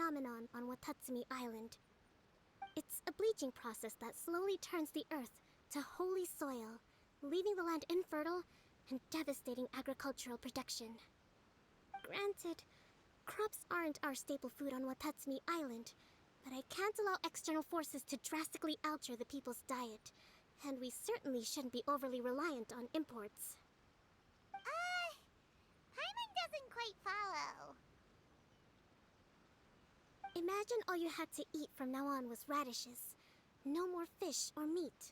phenomenon on Watatsumi Island. It's a bleaching process that slowly turns the earth to holy soil, leaving the land infertile and devastating agricultural production. Granted, crops aren't our staple food on Watatsumi Island, but I can't allow external forces to drastically alter the people's diet, and we certainly shouldn't be overly reliant on imports. Paimon doesn't quite follow. Imagine all you had to eat from now on was radishes. No more fish or meat.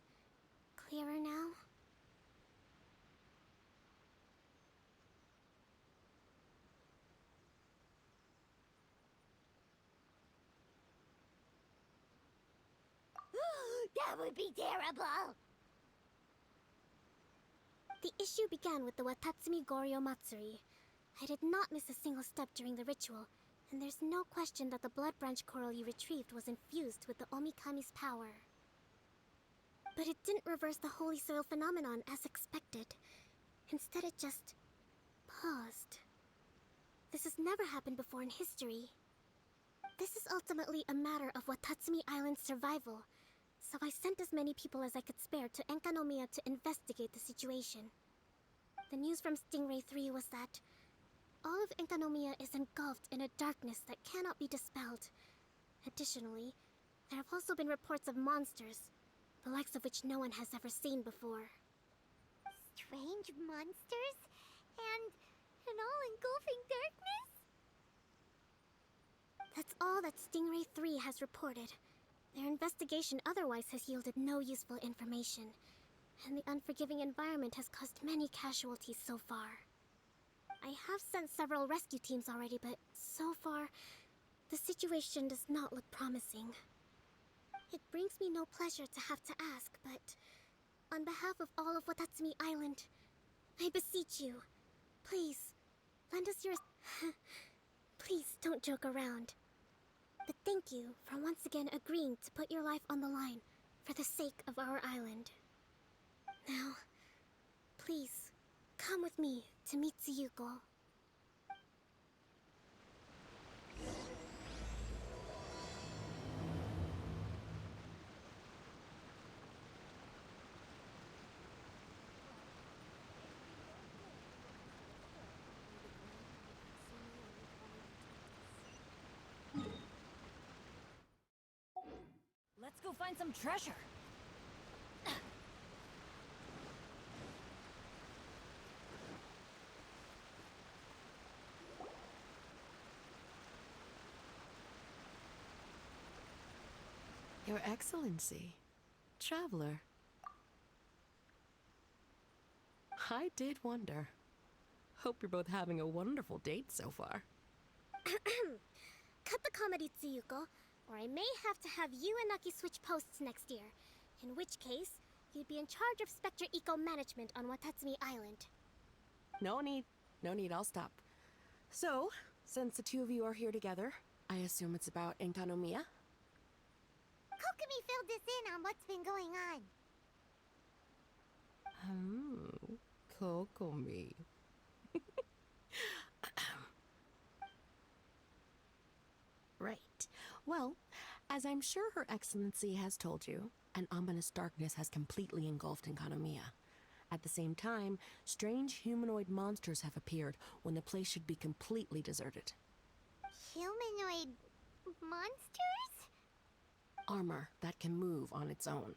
Clearer now? That would be terrible! The issue began with the Watatsumi Goryo Matsuri. I did not miss a single step during the ritual, and there's no question that the blood branch coral you retrieved was infused with the Omikami's power. But it didn't reverse the holy soil phenomenon as expected. Instead, it just paused. This has never happened before in history. This is ultimately a matter of Watatsumi Island's survival, so I sent as many people as I could spare to Enkanomiya to investigate the situation. The news from Stingray 3 was that all of Enkanomiya is engulfed in a darkness that cannot be dispelled. Additionally, there have also been reports of monsters, the likes of which no one has ever seen before. Strange monsters? And an all-engulfing darkness? That's all that Stingray 3 has reported. Their investigation otherwise has yielded no useful information, and the unforgiving environment has caused many casualties so far. I have sent several rescue teams already, but so far, the situation does not look promising. It brings me no pleasure to have to ask, but on behalf of all of Watatsumi Island, I beseech you, please, lend us your... Please don't joke around. But thank you for once again agreeing to put your life on the line for the sake of our island. Now, please, come with me to meet Tsuyuko. Let's go find some treasure. Your Excellency, traveler. I did wonder. Hope you're both having a wonderful date so far. Cut the comedy, Tsuyuko, or I may have to have you and Naki switch posts next year. In which case, you'd be in charge of Spectre Eco Management on Watatsumi Island. No need, I'll stop. So, since the two of you are here together, I assume it's about Enkanomiya? Kokomi filled us in on what's been going on. Kokomi. Right. Well, as I'm sure Her Excellency has told you, an ominous darkness has completely engulfed Enkanomiya. At the same time, strange humanoid monsters have appeared when the place should be completely deserted. Humanoid monsters? Armor that can move on its own.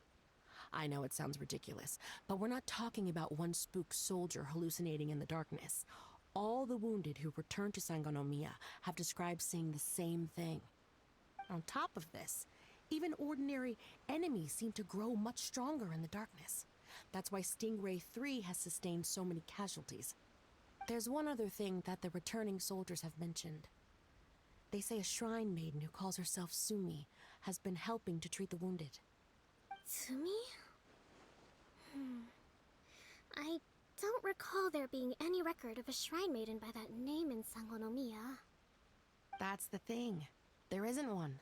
I know it sounds ridiculous, but we're not talking about one spook soldier hallucinating in the darkness. All the wounded who returned to Sangonomiya have described seeing the same thing. On top of this, even ordinary enemies seem to grow much stronger in the darkness. That's why Stingray 3 has sustained so many casualties. There's one other thing that the returning soldiers have mentioned. They say a shrine maiden who calls herself Sumi has been helping to treat the wounded. Sumi? I don't recall there being any record of a shrine maiden by that name in Sangonomiya. That's the thing. There isn't one.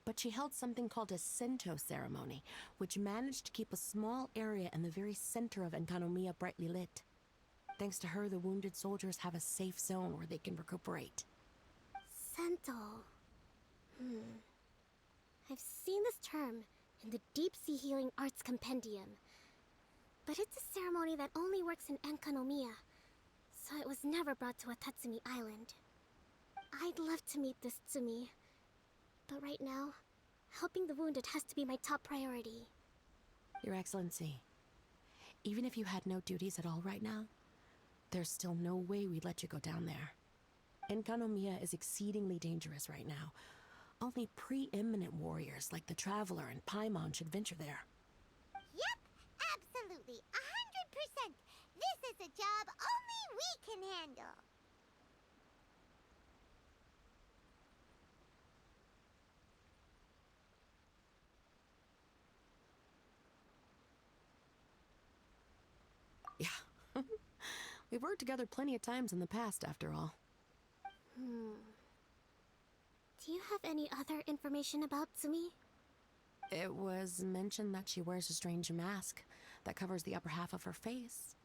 But she held something called a Sento ceremony, which managed to keep a small area in the very center of Enkanomiya brightly lit. Thanks to her, the wounded soldiers have a safe zone where they can recuperate. Sento. I've seen this term in the Deep Sea Healing Arts Compendium, but it's a ceremony that only works in Enkanomiya, so it was never brought to Watatsumi Island. I'd love to meet this Tsumi, but right now, helping the wounded has to be my top priority. Your Excellency, even if you had no duties at all right now, there's still no way we'd let you go down there. Enkanomiya is exceedingly dangerous right now. Only preeminent warriors like the Traveler and Paimon should venture there. Yep, absolutely, 100%. This is a job only we can handle. Yeah. We've worked together plenty of times in the past, after all. Do you have any other information about Tsumi? It was mentioned that she wears a strange mask that covers the upper half of her face.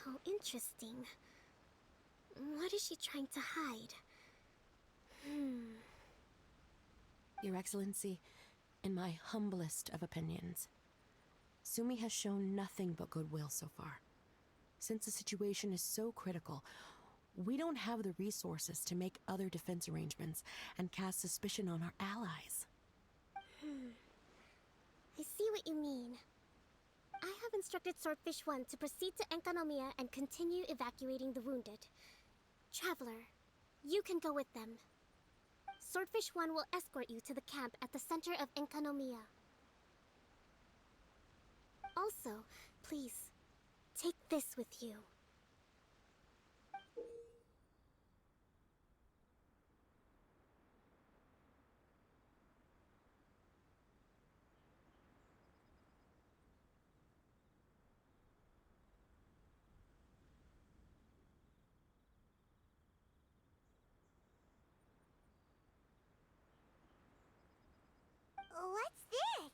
How interesting. What is she trying to hide? Your Excellency, in my humblest of opinions, Sumi has shown nothing but goodwill so far. Since the situation is so critical, we don't have the resources to make other defense arrangements and cast suspicion on our allies. I see what you mean. I have instructed Swordfish 1 to proceed to Enkanomiya and continue evacuating the wounded. Traveler, you can go with them. Swordfish 1 will escort you to the camp at the center of Enkanomiya. Also, please, take this with you. What's this?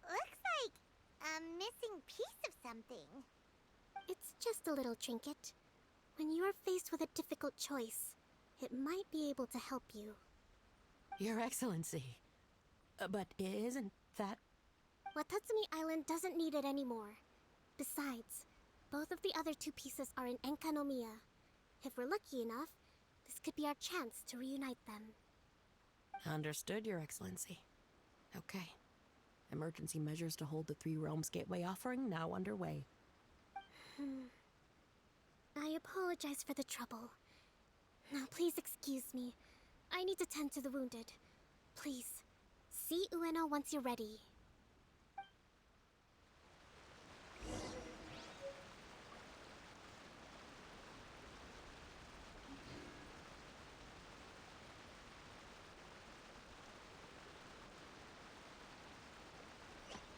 Looks like a missing piece of something. It's just a little trinket. When you are faced with a difficult choice, it might be able to help you. Your Excellency. But isn't that... Watatsumi Island doesn't need it anymore. Besides, both of the other two pieces are in Enkanomiya. If we're lucky enough, this could be our chance to reunite them. Understood, Your Excellency. Okay. Emergency measures to hold the Three Realms Gateway offering now underway. I apologize for the trouble. Now please excuse me. I need to tend to the wounded. Please, see Ueno once you're ready.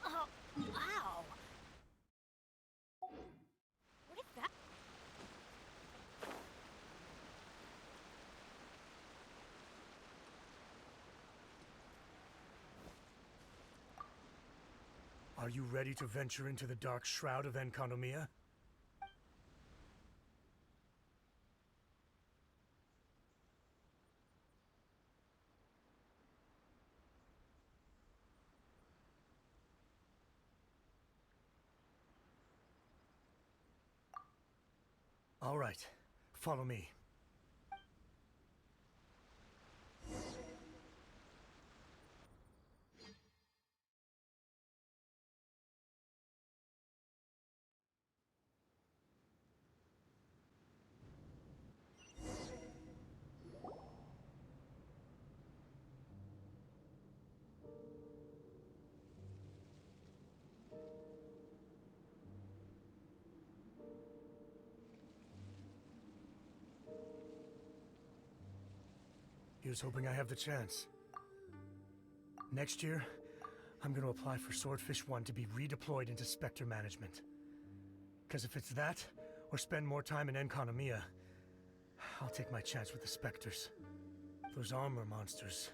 Oh, wow! What is that? Are you ready to venture into the dark shroud of Enkanomiya? All right, follow me. Here's hoping I have the chance. Next year, I'm gonna apply for Swordfish 1 to be redeployed into Spectre management. Because if it's that, or spend more time in Enconomia, I'll take my chance with the Spectres. Those armor monsters,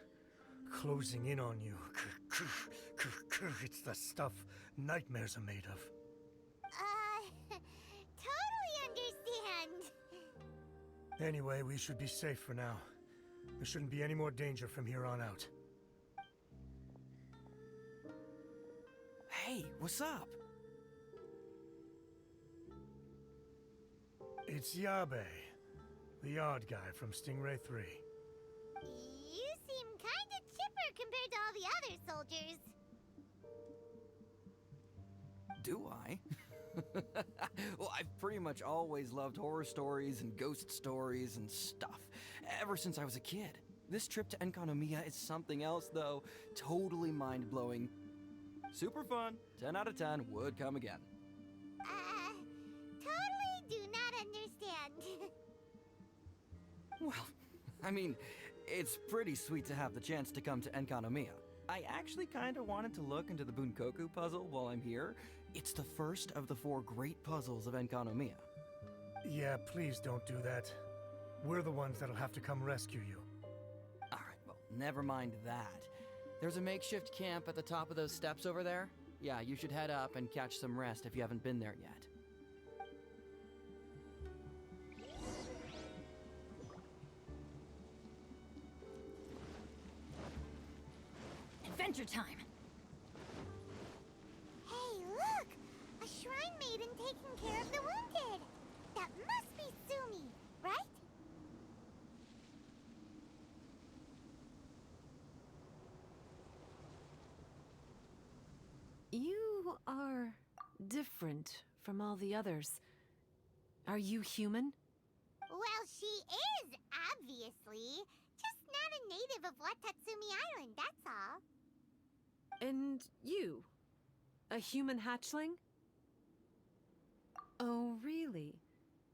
closing in on you. It's the stuff nightmares are made of. Totally understand. Anyway, we should be safe for now. There shouldn't be any more danger from here on out. Hey, what's up? It's Yabe, the odd guy from Stingray 3. You seem kinda chipper compared to all the other soldiers. Do I? Well, I've pretty much always loved horror stories and ghost stories and stuff, ever since I was a kid. This trip to Enconomia is something else, though. Totally mind-blowing. Super fun. 10 out of 10 would come again. Totally do not understand. Well, I mean, it's pretty sweet to have the chance to come to Enconomia. I actually kind of wanted to look into the Bunkoku puzzle while I'm here. It's the first of the 4 great puzzles of Enconomia. Yeah, please don't do that. We're the ones that'll have to come rescue you. Alright, well, never mind that. There's a makeshift camp at the top of those steps over there. Yeah, you should head up and catch some rest if you haven't been there yet. Adventure time. Hey, look! A shrine maiden taking care of the wounded. That must be Sumi, right? You are different from all the others. Are you human? Well, she is, obviously. Just not a native of Watatsumi Island, that's all. And you? A human hatchling? Oh, really?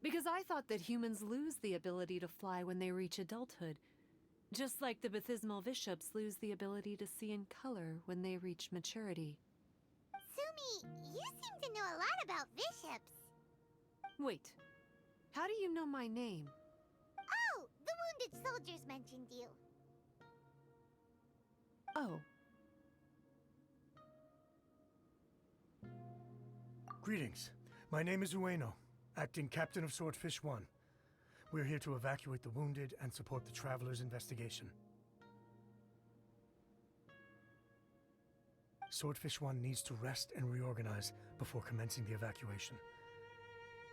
Because I thought that humans lose the ability to fly when they reach adulthood. Just like the Bathismal Bishops lose the ability to see in color when they reach maturity. Sumi, you seem to know a lot about bishops. Wait, how do you know my name? Oh, the wounded soldiers mentioned you. Oh, Greetings. My name is Ueno, acting captain of Swordfish 1. We're here to evacuate the wounded and support the traveler's investigation. Swordfish 1 needs to rest and reorganize before commencing the evacuation.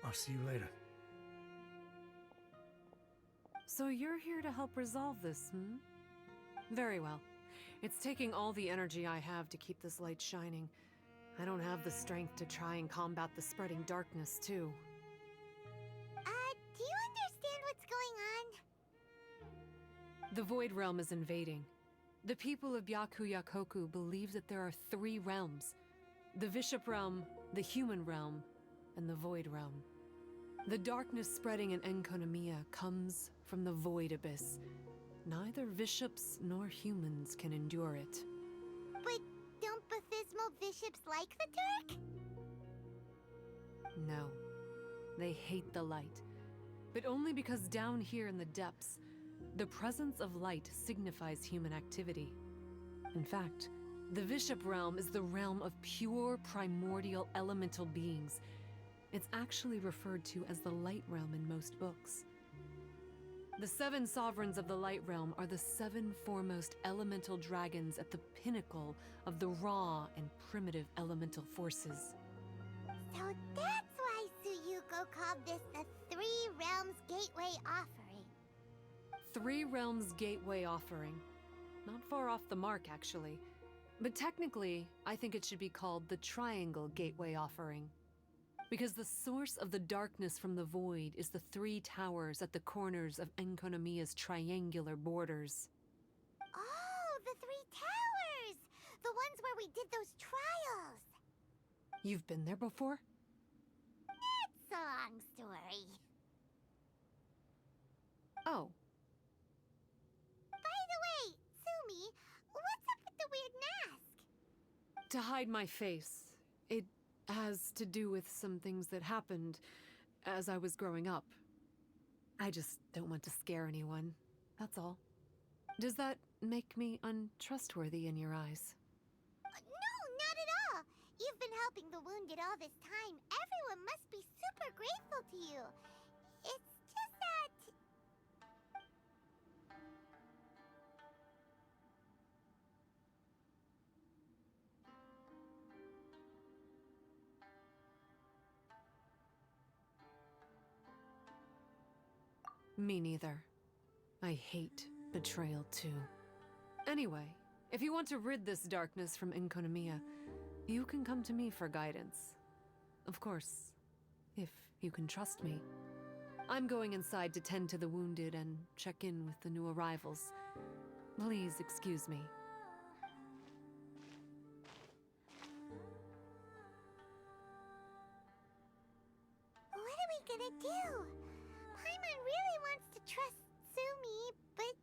I'll see you later. so you're here to help resolve this, hmm? Very well. It's taking all the energy I have to keep this light shining. I don't have the strength to try and combat the spreading darkness, too. Do you understand what's going on? The Void Realm is invading. The people of Byakuyakoku believe that there are 3 realms. The Bishop Realm, the Human Realm, and the Void Realm. The darkness spreading in Enconomia comes from the Void Abyss. Neither bishops nor humans can endure it. But don't Bathismal bishops like the dark? No. They hate the light. But only because down here in the depths, the presence of light signifies human activity. In fact, the Bishop Realm is the realm of pure primordial elemental beings. It's actually referred to as the Light Realm in most books. The 7 sovereigns of the Light Realm are the 7 foremost elemental dragons at the pinnacle of the raw and primitive elemental forces. So that's why Suyuko called this the 3 Realms Gateway Offering. 3 Realms Gateway Offering. Not far off the mark, actually. But technically, I think it should be called the Triangle Gateway Offering. Because the source of the darkness from the void is the 3 towers at the corners of Enconomia's triangular borders. Oh, the 3 towers! The ones where we did those trials! You've been there before? It's a long story. Oh, By to hide my face. It has to do with some things that happened as I was growing up. I just don't want to scare anyone, that's all. Does that make me untrustworthy in your eyes? No, not at all. You've been helping the wounded all this time. Everyone must be super grateful to you. It's just that... Me neither. I hate betrayal too. Anyway, if you want to rid this darkness from Enkonomiya, you can come to me for guidance. Of course, if you can trust me. I'm going inside to tend to the wounded and check in with the new arrivals. Please excuse me. What are we gonna do? Paimon really wants to trust Sumi, but...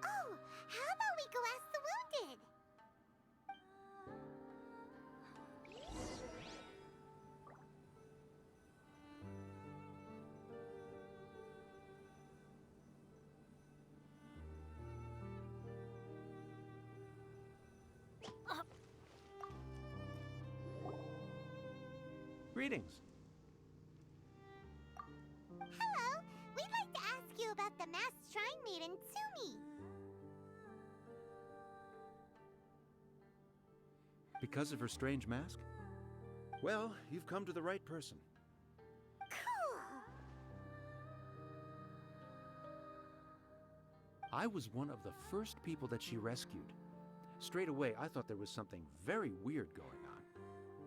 Oh, how about we go ask the wounded? Greetings. Hello, we'd like to ask you about the masked shrine maiden, Sumi. Because of her strange mask? Well, you've come to the right person. Cool. I was one of the first people that she rescued. Straight away, I thought there was something very weird going on.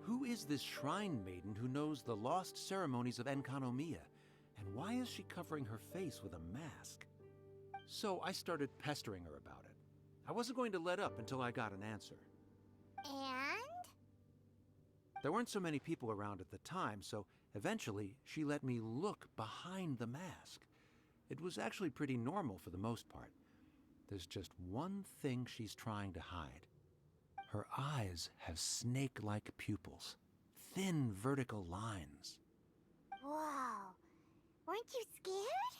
Who is this shrine maiden who knows the lost ceremonies of Enkonomiya? And why is she covering her face with a mask? So I started pestering her about it. I wasn't going to let up until I got an answer. And? There weren't so many people around at the time, so eventually she let me look behind the mask. It was actually pretty normal for the most part. There's just one thing she's trying to hide. Her eyes have snake-like pupils, thin vertical lines. Whoa. Weren't you scared?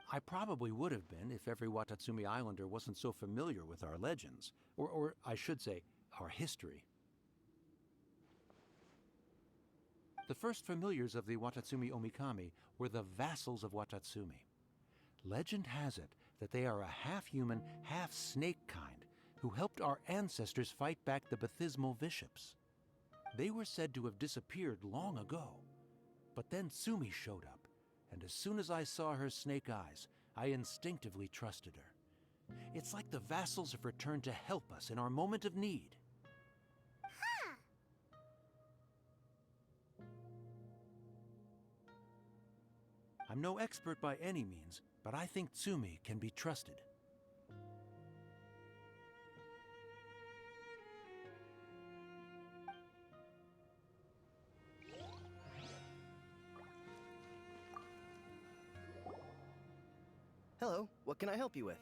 I probably would have been if every Watatsumi Islander wasn't so familiar with our legends, or I should say, our history. The first familiars of the Watatsumi Omikami were the vassals of Watatsumi. Legend has it that they are a half-human, half-snake kind who helped our ancestors fight back the Baptismal Bishops. They were said to have disappeared long ago. But then Sumi showed up, and as soon as I saw her snake eyes, I instinctively trusted her. It's like the vassals have returned to help us in our moment of need. Huh. I'm no expert by any means, but I think Tsumi can be trusted. Hello, what can I help you with?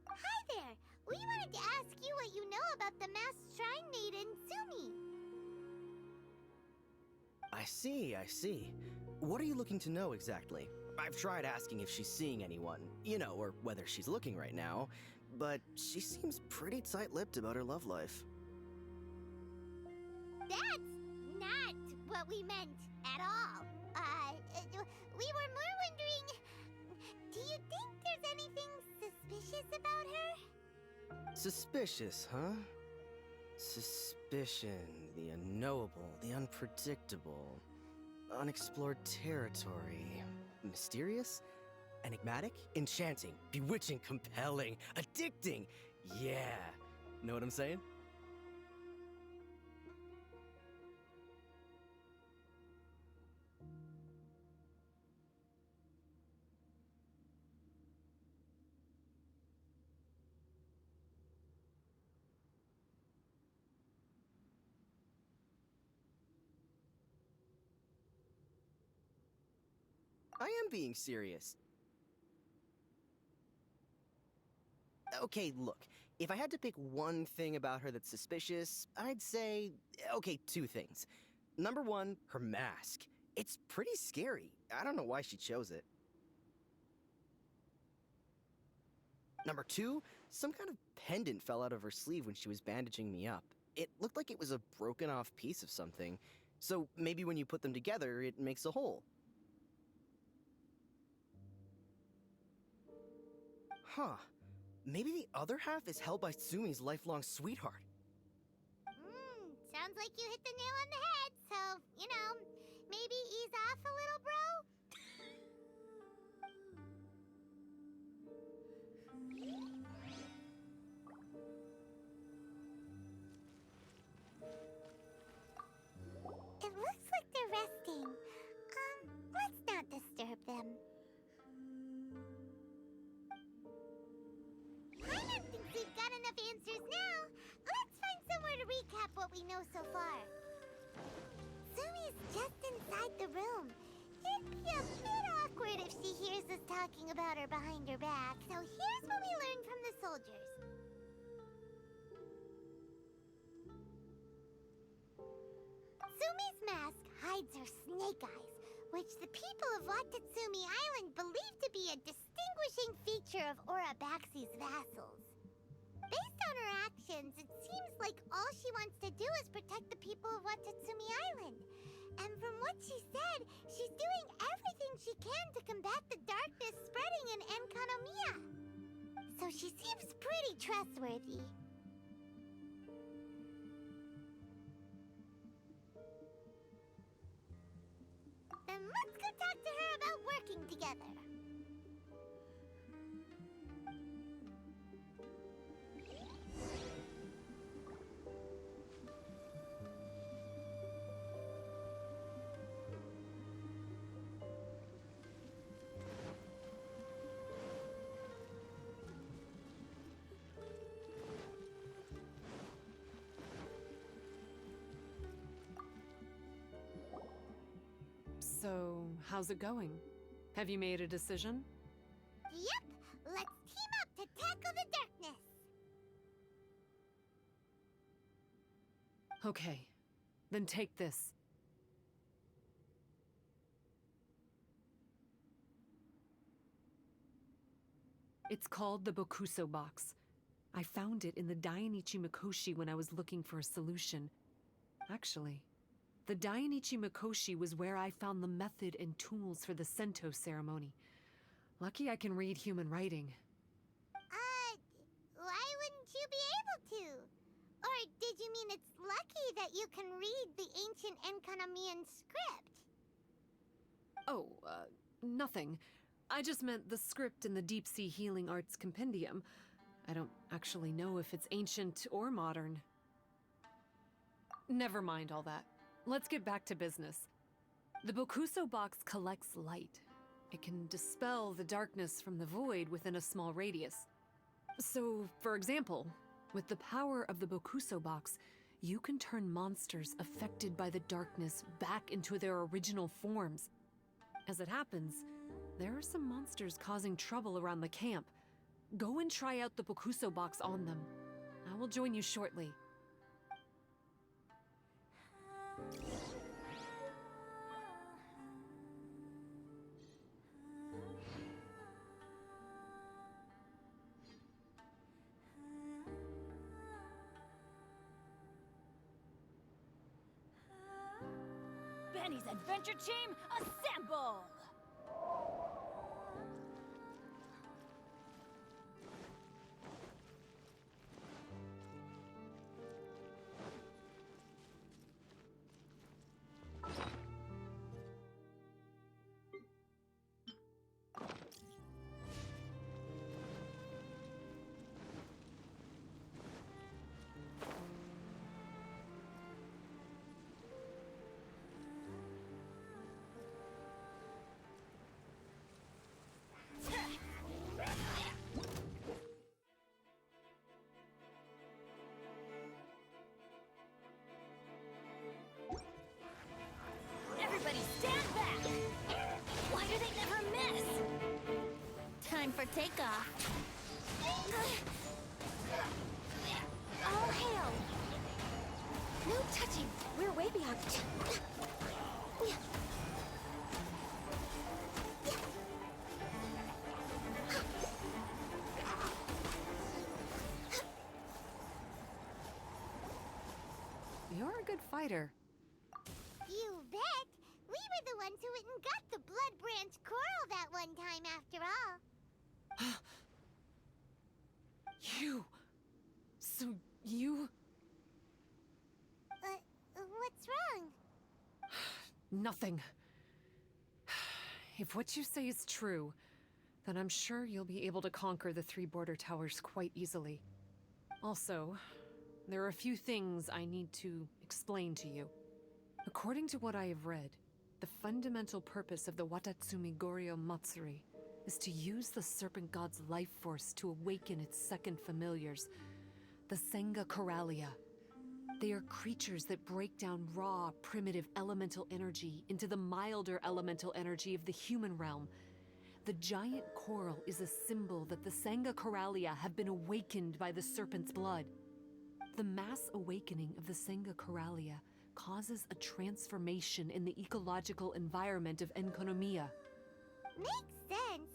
Hi there. We wanted to ask you what you know about the masked shrine maiden, Sumi. I see. What are you looking to know exactly? I've tried asking if she's seeing anyone, or whether she's looking right now, but she seems pretty tight-lipped about her love life. That's not what we meant at all. We were more wondering, do you think there's anything suspicious about her? Suspicious, huh? Suspicion, the unknowable, the unpredictable, unexplored territory. Mysterious? Enigmatic? Enchanting? Bewitching? Compelling? Addicting? Yeah. Know what I'm saying? I am being serious. Okay, look. If I had to pick one thing about her that's suspicious, I'd say, okay, two things. Number one, her mask. It's pretty scary. I don't know why she chose it. Number two, some kind of pendant fell out of her sleeve when she was bandaging me up. It looked like it was a broken off piece of something. So maybe when you put them together, it makes a whole. Huh. Maybe the other half is held by Sumi's lifelong sweetheart. Sounds like you hit the nail on the head, so, maybe ease off a little, bro? It looks like they're resting. Let's not disturb them. I don't think we've got enough answers now. Let's find somewhere to recap what we know so far. Sumi's just inside the room. It'd be a bit awkward if she hears us talking about her behind her back, so here's what we learned from the soldiers. Sumi's mask hides her snake eyes, which the people of Watatsumi Island believe to be a distinguishing feature of Orabaxi's vassals. Based on her actions, it seems like all she wants to do is protect the people of Watatsumi Island. And from what she said, she's doing everything she can to combat the darkness spreading in Enkanomiya. So she seems pretty trustworthy. Then let's go talk to her about working together. So, how's it going? Have you made a decision? Yep, let's team up to tackle the darkness. Okay, then take this. It's called the Bokuso box. I found it in the Dainichi Mikoshi when I was looking for a solution. Actually, the Dainichi Mikoshi was where I found the method and tools for the Sento ceremony. Lucky I can read human writing. Why wouldn't you be able to? Or did you mean it's lucky that you can read the ancient Enkanamian script? Oh, nothing. I just meant the script in the Deep Sea Healing Arts Compendium. I don't actually know if it's ancient or modern. Never mind all that. Let's get back to business. The Bokuso box collects light. It can dispel the darkness from the void within a small radius. So, for example, with the power of the Bokuso box, you can turn monsters affected by the darkness back into their original forms. As it happens, there are some monsters causing trouble around the camp. Go and try out the Bokuso box on them. I will join you shortly. Benny's adventure team, assemble! for takeoff. All hail! No touching. We're way beyond. You're a good fighter. You bet! We were the ones who went and got the Blood Branch Coral that one time, after all. You... So you... What's wrong? Nothing. If what you say is true, then I'm sure you'll be able to conquer the 3 border towers quite easily. Also, there are a few things I need to explain to you. According to what I have read, the fundamental purpose of the Watatsumi Goryo Matsuri is to use the Serpent God's life force to awaken its second familiars, the Senga Coralia. They are creatures that break down raw, primitive elemental energy into the milder elemental energy of the human realm. The giant coral is a symbol that the Senga Coralia have been awakened by the serpent's blood. The mass awakening of the Senga Coralia causes a transformation in the ecological environment of Enkonomiya. Makes sense.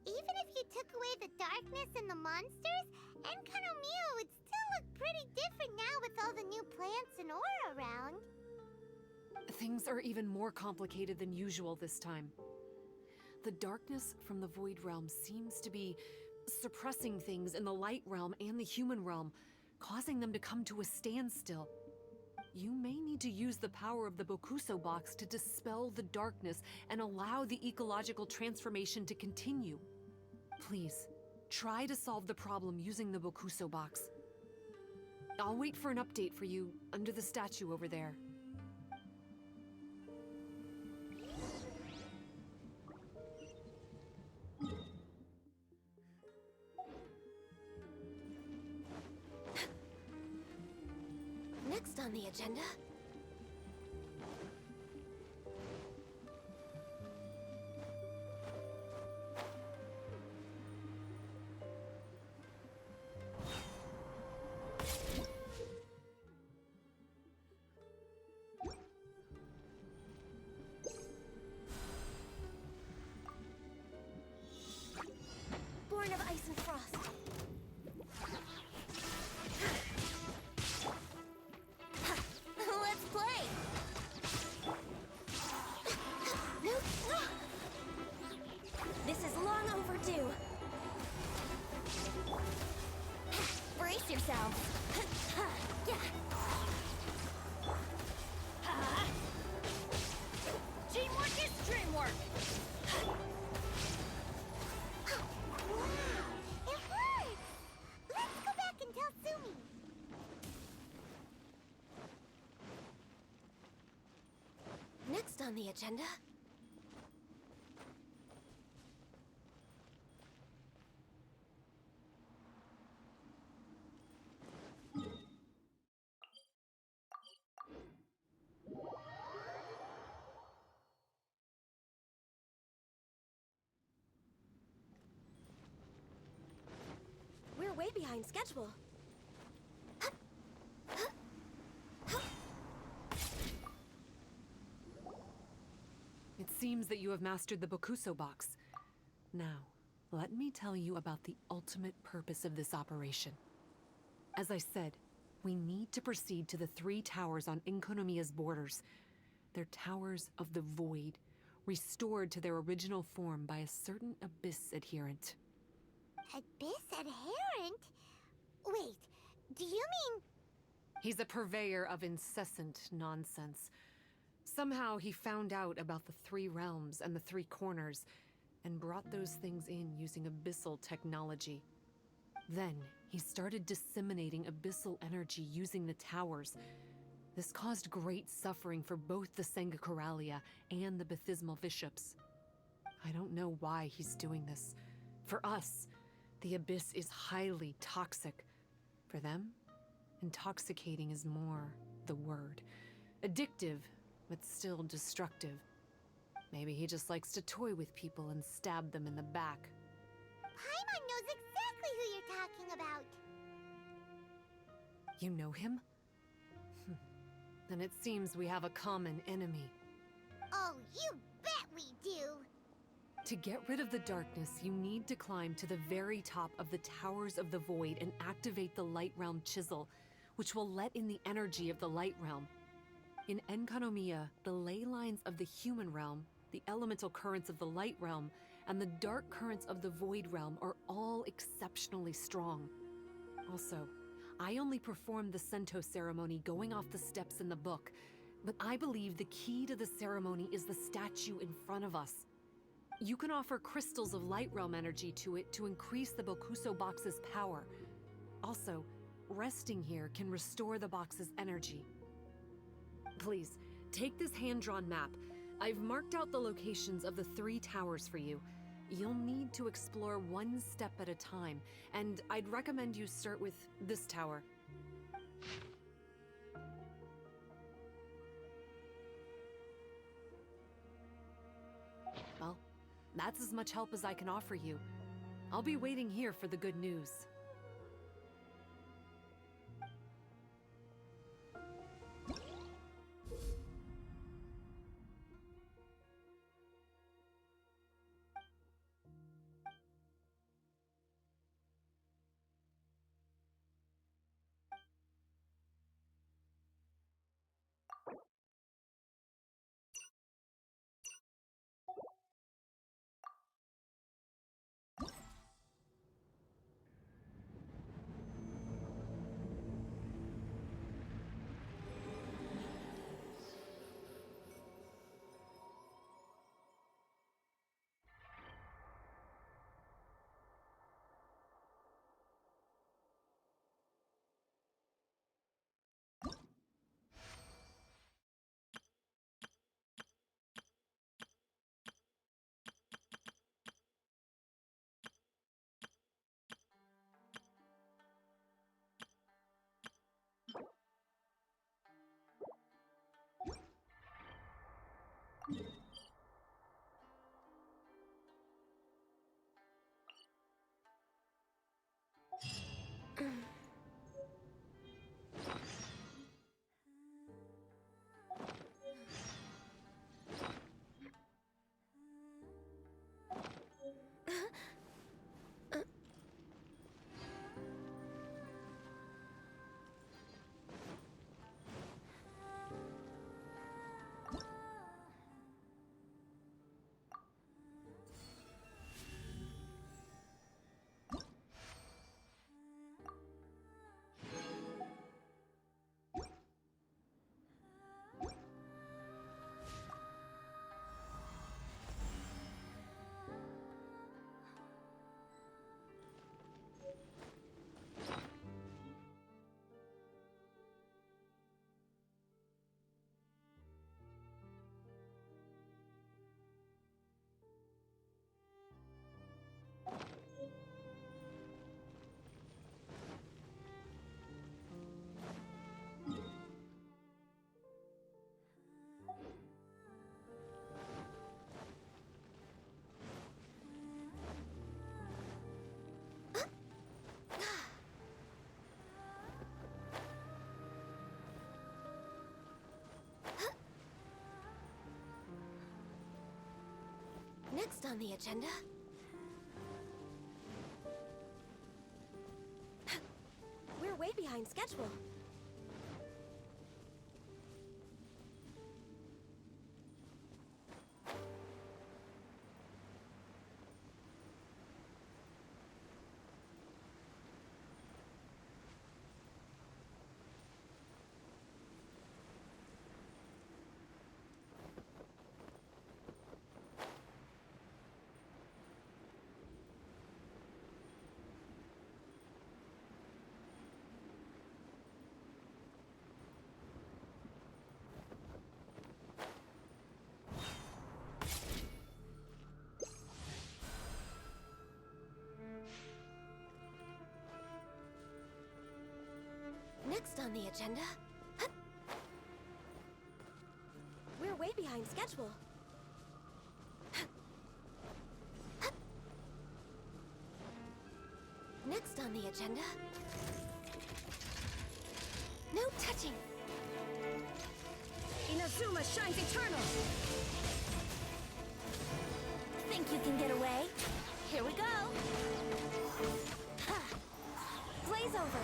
Even if you took away the darkness and the monsters, Enkonomiya would still look pretty different now with all the new plants and ore around. Things are even more complicated than usual this time. The darkness from the Void Realm seems to be suppressing things in the Light Realm and the human realm, causing them to come to a standstill. You may need to use the power of the Bokuso box to dispel the darkness and allow the ecological transformation to continue. Please, try to solve the problem using the Bokuso box. I'll wait for an update for you under the statue over there. Next on the agenda... Born of ice and frost. Let's play! This is long overdue. Brace yourselves. Teamwork is dreamwork! Wow! It works! Let's go back and tell Sumi. Next on the agenda... We're way behind schedule. It seems that you have mastered the Bokuso box. Now, let me tell you about the ultimate purpose of this operation. As I said, we need to proceed to the 3 towers on Enkonomiya's borders. They're towers of the void, restored to their original form by a certain Abyss adherent. Abyss adherent? Wait, do you mean... He's a purveyor of incessant nonsense. Somehow he found out about the 3 realms and the 3 corners, and brought those things in using abyssal technology. Then, he started disseminating abyssal energy using the towers. This caused great suffering for both the Senga Coralia and the Baptismal Bishops. I don't know why he's doing this. For us, the Abyss is highly toxic. For them, intoxicating is more the word. Addictive, but still destructive. Maybe he just likes to toy with people and stab them in the back. Paimon knows exactly who you're talking about. You know him? Then it seems we have a common enemy. Oh, you bet we do! To get rid of the darkness, you need to climb to the very top of the Towers of the Void and activate the Light Realm Chisel, which will let in the energy of the Light Realm. In Enkanomiya, the ley lines of the human realm, the elemental currents of the Light Realm, and the dark currents of the Void Realm are all exceptionally strong. Also, I only performed the Sento ceremony going off the steps in the book, but I believe the key to the ceremony is the statue in front of us. You can offer crystals of Light Realm energy to it to increase the Bokuso box's power. Also, resting here can restore the box's energy. Please, take this hand-drawn map. I've marked out the locations of the 3 towers for you. You'll need to explore one step at a time, and I'd recommend you start with this tower. Well, that's as much help as I can offer you. I'll be waiting here for the good news. Next on the agenda... We're way behind schedule. Next on the agenda... We're way behind schedule. Next on the agenda... No touching! Inazuma shines eternal! Think you can get away? Here we go! Ha! Blaze over!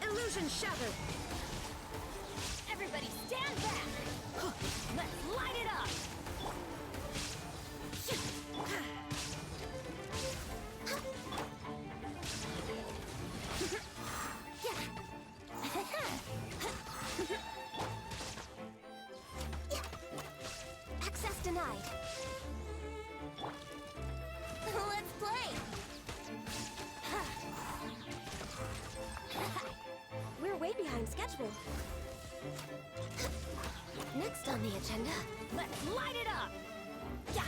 Illusion shattered! Everybody stand back! Let's light it up! Access denied. Let's play! We're way behind schedule. Next on the agenda... Let's light it up! Yeah!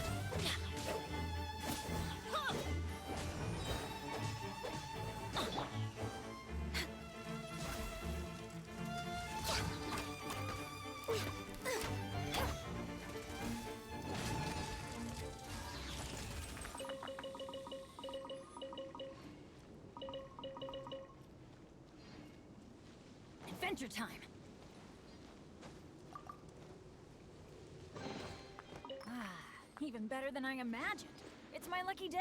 Adventure time! Even better than I imagined. It's my lucky day.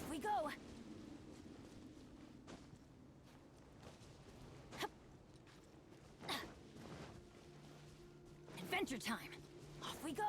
We go. Adventure time. Off we go.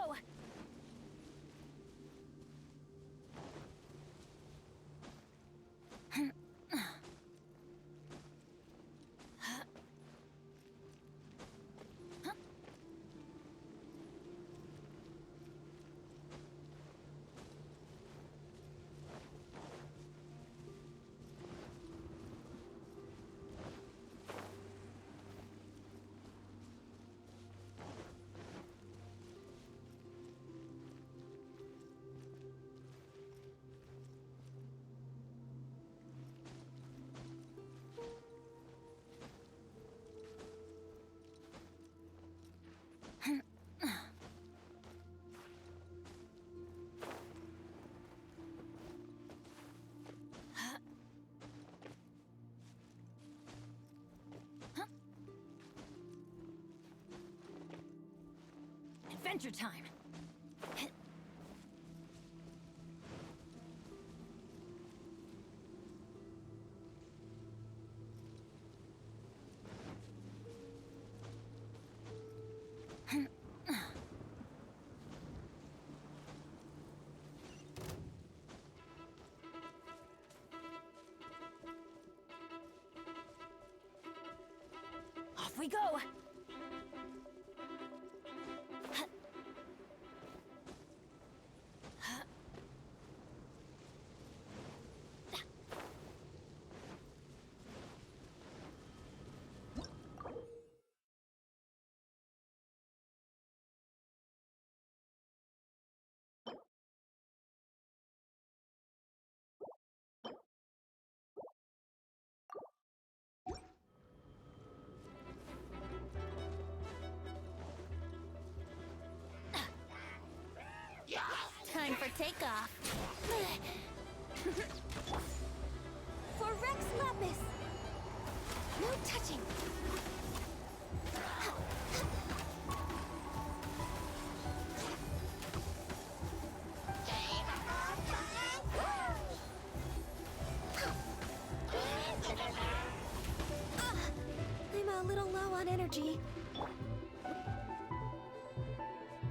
Adventure time. Off we go. Time for takeoff. For Rex Lapis. No touching. I'm a little low on energy.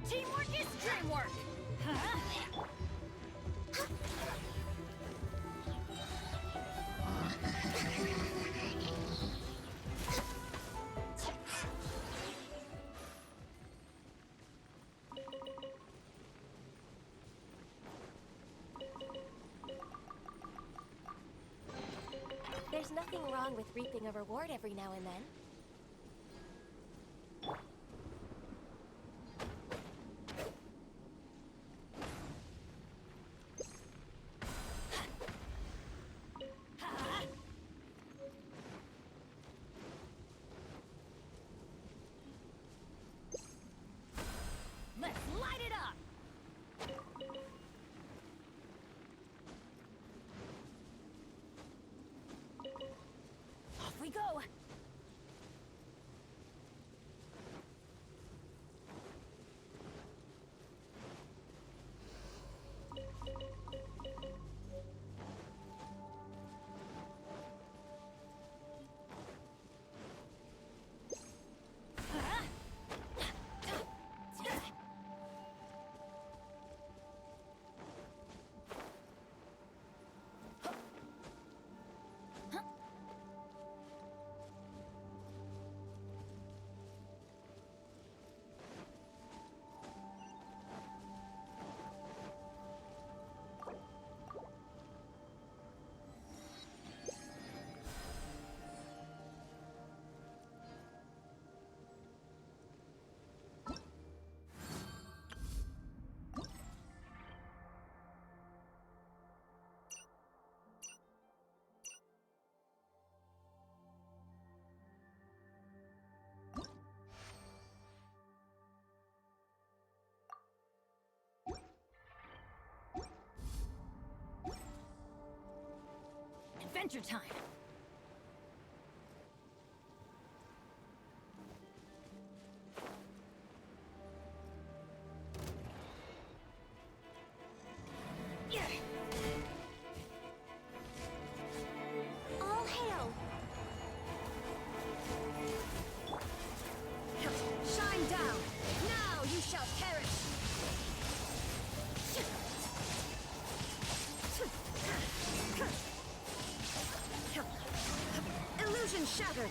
Teamwork is dreamwork! Huh? wrong with reaping a reward every now and then. Let's light it up! Off we go! Adventure time! Yeah. All hail! Shine down! Now you shall perish! Illusion shattered!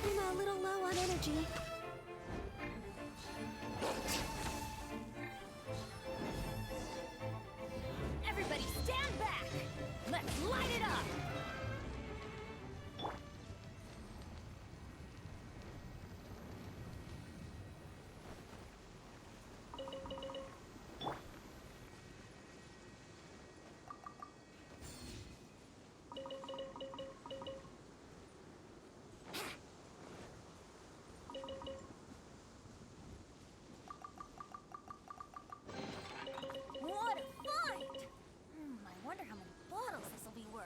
I'm a little low on energy. Everybody stand back! Let's light it up! What a find! I wonder how many bottles this will be worth.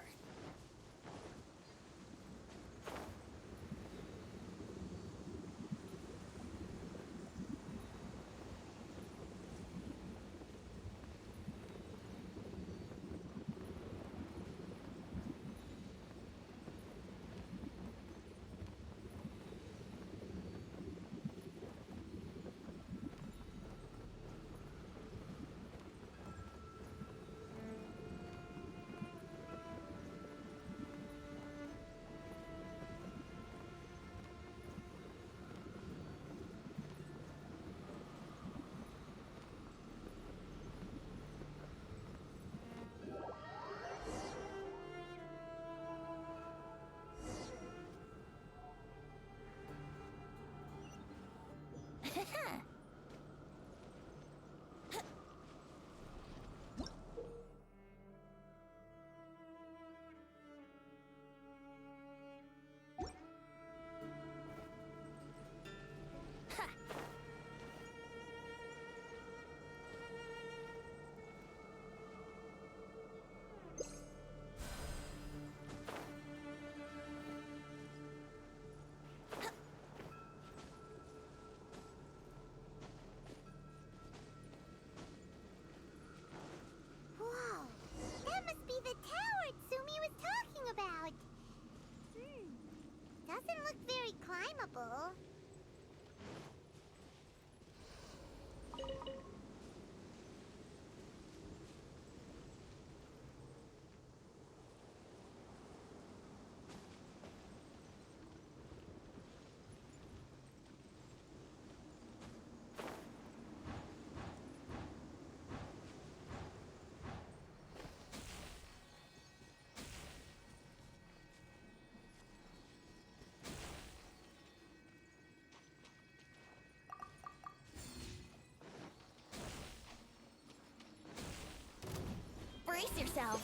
yourselves.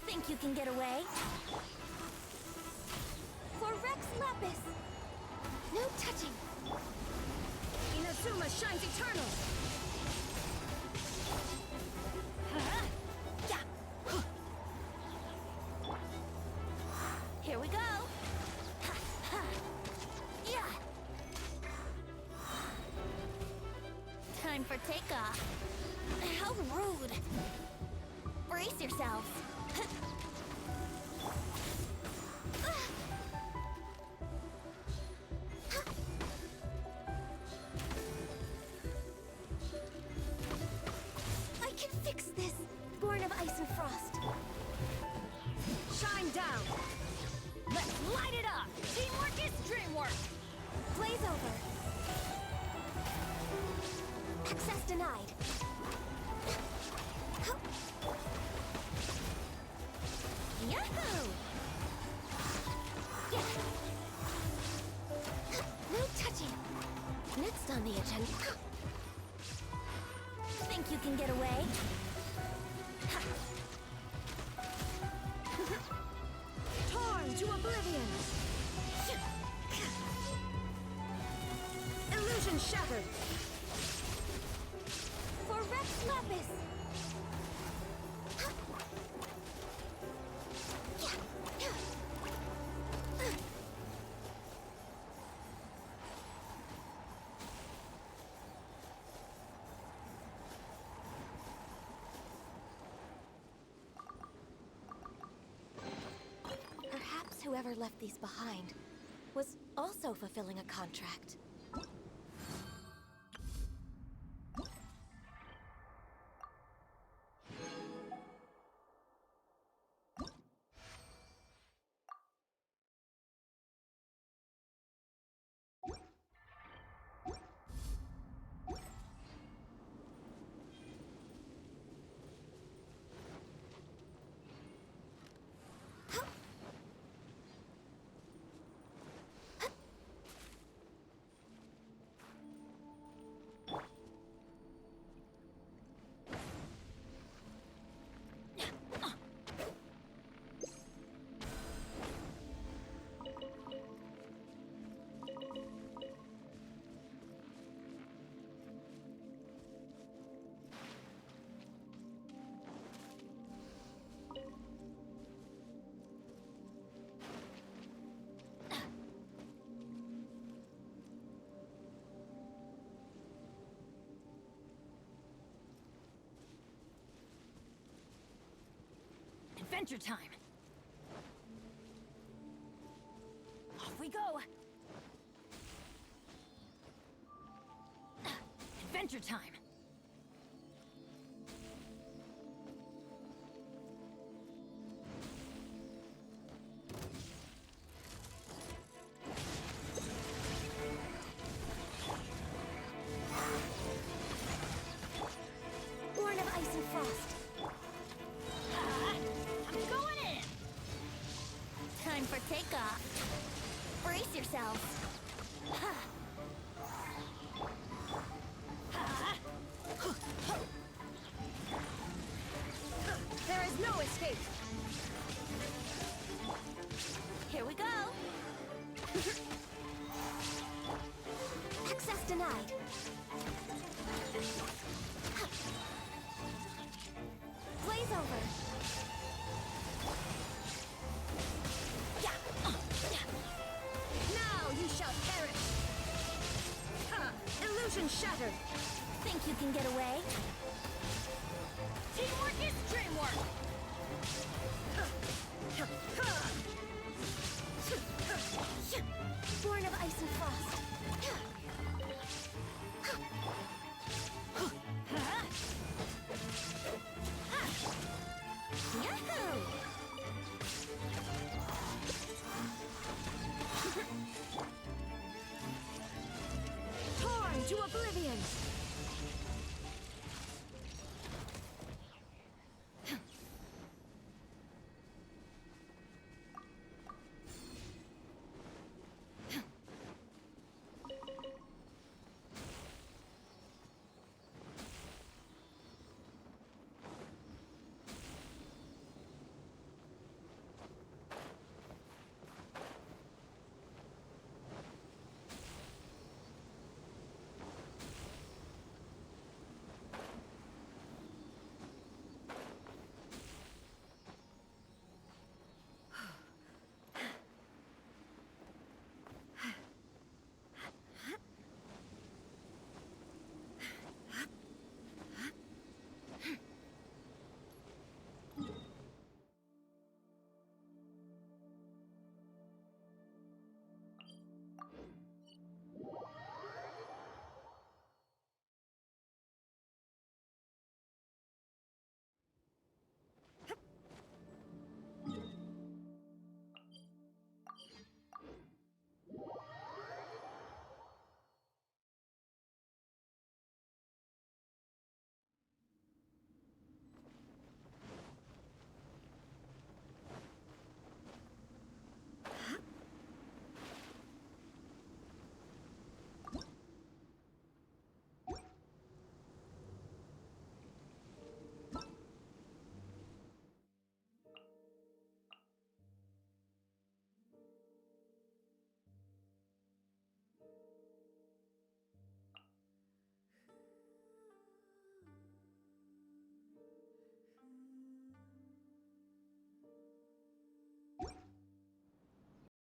Think you can get away? For Rex Lapis! No touching! Inazuma shines eternal! Here we go! Time for takeoff. How rude! Brace yourselves! I can fix this! Born of ice and frost. Shine down! Let's light it up! Teamwork is dreamwork! Blaze over. Access denied. Yahoo! Yeah. No touching. Next on the agenda. Think you can get away? Torn to oblivion! Illusion shattered! For Rex Lapis! Perhaps whoever left these behind was also fulfilling a contract. Adventure time! Off we go! Adventure time! Born of ice and frost. I'm going in! Time for takeoff. Brace yourselves. There is no escape! Here we go. Access denied. Blaze over. Now you shall perish! Illusion shattered! Think you can get away? Teamwork is dreamwork!